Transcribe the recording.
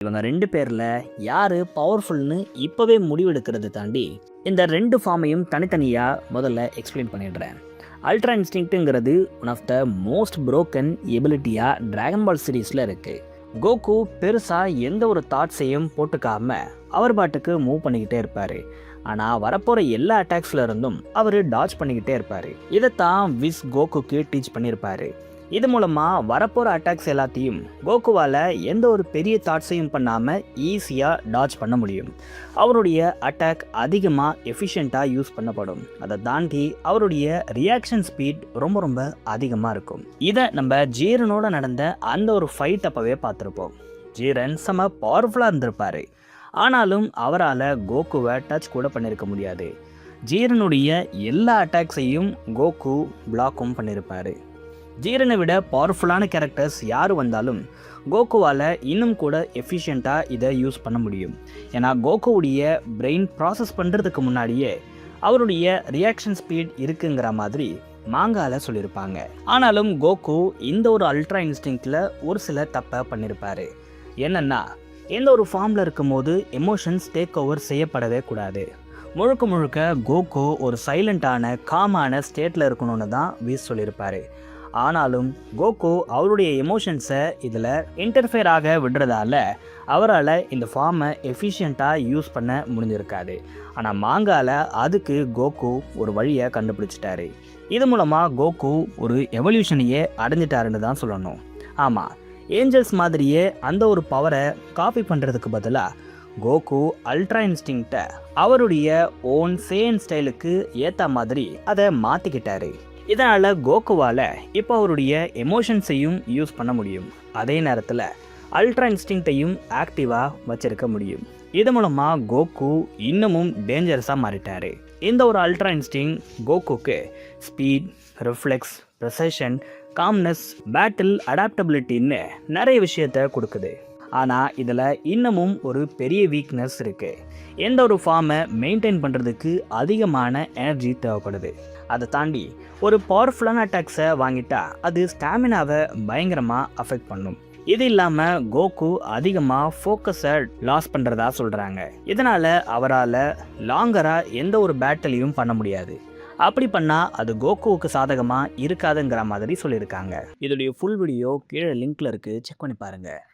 இவங்க 2 பேர்ல யாரு பவர்ஃபுல்னு இப்பவே முடிவெடுக்கிறத தாண்டி இந்த 2 ஃபார்மையும் தனித்தனியா முதல்ல எக்ஸ்பிளைன் பண்ணிடுறேன். அல்ட்ரா இன்ஸ்டிங்க்ட்ங்கிறது one of the most broken எபிலிட்டியா டிராகன் பால் சீரீஸ்ல இருக்கு. கோகு பெருசா எந்த ஒரு தாட்ஸையும் போட்டுக்காம அவர் பாட்டுக்கு மூவ் பண்ணிக்கிட்டே இருப்பாரு. ஆனா வரப்போற எல்லா அட்டாக்ஸ்ல இருந்தும் அவர் டாட்ச் பண்ணிக்கிட்டே இருப்பாரு. இதைத்தான் விஸ் கோகுக்கு டீச் பண்ணியிருப்பாரு. இது மூலமா வரப்போற அட்டாக்ஸ் எல்லாத்தையும் கோகுவால எந்த ஒரு பெரிய தாட்ஸையும் பண்ணாம ஈஸியா டாட்ச் பண்ண முடியும். அவருடைய அட்டாக் அதிகமா எஃபிஷியண்டா யூஸ் பண்ணப்படும். அதை தாண்டி அவருடைய ரியாக்ஷன் ஸ்பீட் ரொம்ப ரொம்ப அதிகமா இருக்கும். இதை நம்ம ஜீரனோட நடந்த அந்த ஒரு ஃபைட் அப்பவே பார்த்துருப்போம். ஜீரன் செம பவர்ஃபுல்லா இருந்திருப்பாரு. ஆனாலும் அவரால் கோகுவை டச் கூட பண்ணியிருக்க முடியாது. ஜீரனுடைய எல்லா அட்டாக்ஸையும் கோகு பிளாக்கும் பண்ணியிருப்பாரு. ஜீரனை விட பவர்ஃபுல்லான கேரக்டர்ஸ் யார் வந்தாலும் கோகுவால் இன்னும் கூட எஃபிஷியண்ட்டாக இதை யூஸ் பண்ண முடியும். ஏன்னா கோகுவுடைய பிரெயின் ப்ராசஸ் பண்ணுறதுக்கு முன்னாடியே அவருடைய ரியாக்ஷன் ஸ்பீட் இருக்குங்கிற மாதிரி மாங்கால சொல்லியிருப்பாங்க. ஆனாலும் கோகு இந்த ஒரு அல்ட்ரா இன்ஸ்டிங்க்டில் ஒரு சில தப்பை பண்ணியிருப்பாரு. என்னென்னா, எந்த ஒரு ஃபார்மில் இருக்கும்போது எமோஷன்ஸ் டேக் ஓவர் செய்யப்படவே கூடாது. முழுக்க முழுக்க கோகு ஒரு சைலண்ட்டான காமான ஸ்டேட்டில் இருக்கணும்னு தான் வீஸ் சொல்லியிருப்பாரு. ஆனாலும் கோகு அவருடைய எமோஷன்ஸை இதில் இன்டர்ஃபியர் ஆக விடுறதால அவரால் இந்த ஃபார்மை எஃபிஷியண்ட்டாக யூஸ் பண்ண முடிஞ்சிருக்காது. ஆனால் மாங்கால அதுக்கு கோகு ஒரு வழியை கண்டுபிடிச்சிட்டாரு. இது மூலமாக கோகு ஒரு எவல்யூஷனையே அடைஞ்சிட்டாருன்னு தான் சொல்லணும். ஆமாம், ஏஞ்சல்ஸ் மாதிரியே அந்த ஒரு பவரை காப்பி பண்ணுறதுக்கு பதிலாக கோகு அல்ட்ரா இன்ஸ்டிங்க்டை அவருடைய ஓன் சேன் ஸ்டைலுக்கு ஏற்ற மாதிரி அதை மாற்றிக்கிட்டாரு. இதனால் கோகுவால் இப்போ அவருடைய எமோஷன்ஸையும் யூஸ் பண்ண முடியும். அதே நேரத்தில் அல்ட்ரா இன்ஸ்டிங்க்டையும் ஆக்டிவாக வச்சிருக்க முடியும். இது மூலமாக கோகு இன்னமும் டேஞ்சரஸாக மாறிட்டார். இந்த ஒரு அல்ட்ரா இன்ஸ்டிங் கோகுக்கு speed, reflex, precision, calmness, battle அடாப்டபிலிட்டின்னு நிறைய விஷயத்த கொடுக்குது. ஆனால் இதில் இன்னமும் ஒரு பெரிய வீக்னஸ் இருக்குது. எந்த ஒரு ஃபார்மை மெயின்டைன் பண்ணுறதுக்கு அதிகமான எனர்ஜி தேவைப்படுது. அதை தாண்டி ஒரு பவர்ஃபுல்லான அட்டாக்ஸை வாங்கிட்டா அது ஸ்டாமினாவை பயங்கரமாக அஃபெக்ட் பண்ணும். இது இல்லாமல் கோகு அதிகமாக ஃபோக்கஸை லாஸ் பண்ணுறதா சொல்கிறாங்க. இதனால் அவரால் லாங்கராக எந்த ஒரு பேட்டிலையும் பண்ண முடியாது. அப்படி பண்ணால் அது கோகுவுக்கு சாதகமாக இருக்காதுங்கிற மாதிரி சொல்லியிருக்காங்க. இதோடைய ஃபுல் வீடியோ கீழே லிங்க்ல இருக்குது, செக் பண்ணி பாருங்கள்.